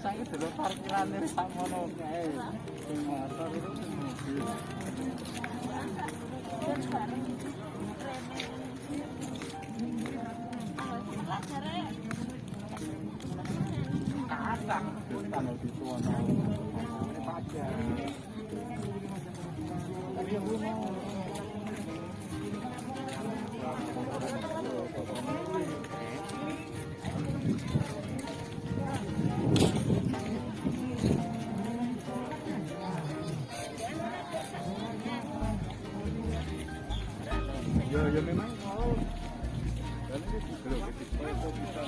Saya dulu parkirannya sama kae. Sing motor itu mobil. Kadang kalau di sono pajak. Ya memang kalau dan itu belum itu bisa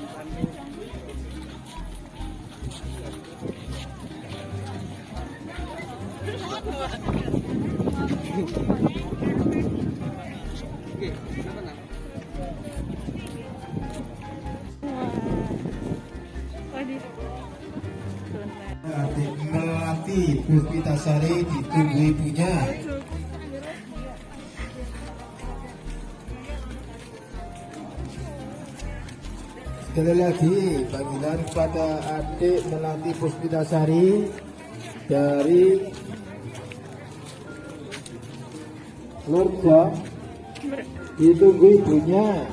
Adik melati Puspitasari ditunggu ibunya. Sekali lagi panggilan kepada adik melati Puspitasari dari Lurja, ditunggu ibunya.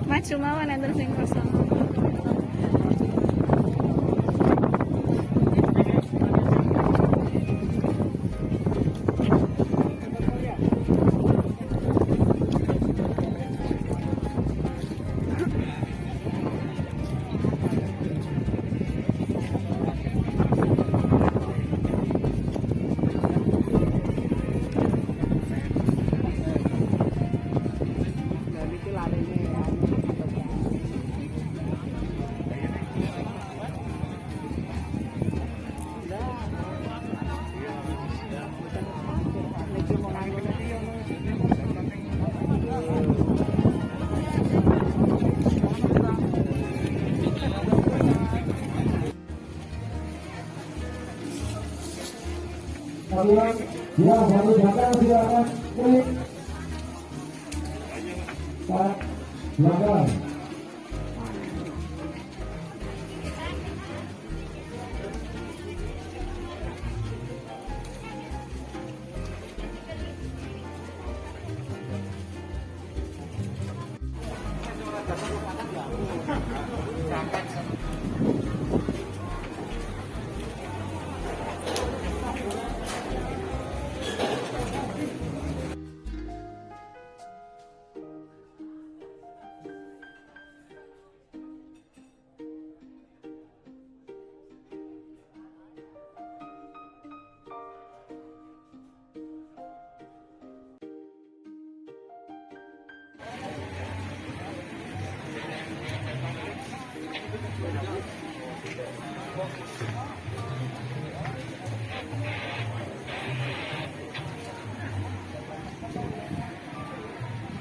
Maju mawon enten sing kosong. Ya, dari belakang silakan klik. Belakang.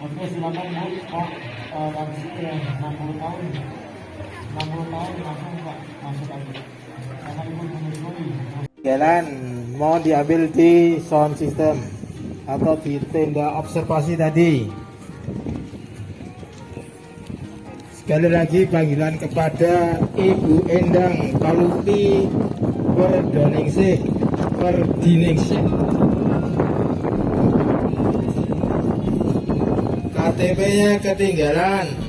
Oke, silakan Bu. Pak, lanjut ya 60 tahun. 60 tahun langsung Pak masuk aja. Karena Ibu menyusui. Jalan mau diambil di sound system atau di tenda observasi tadi. Sekali lagi panggilan kepada Ibu Endang Palupi Perdoningsih Perdiningsih. KTP-nya ketinggalan.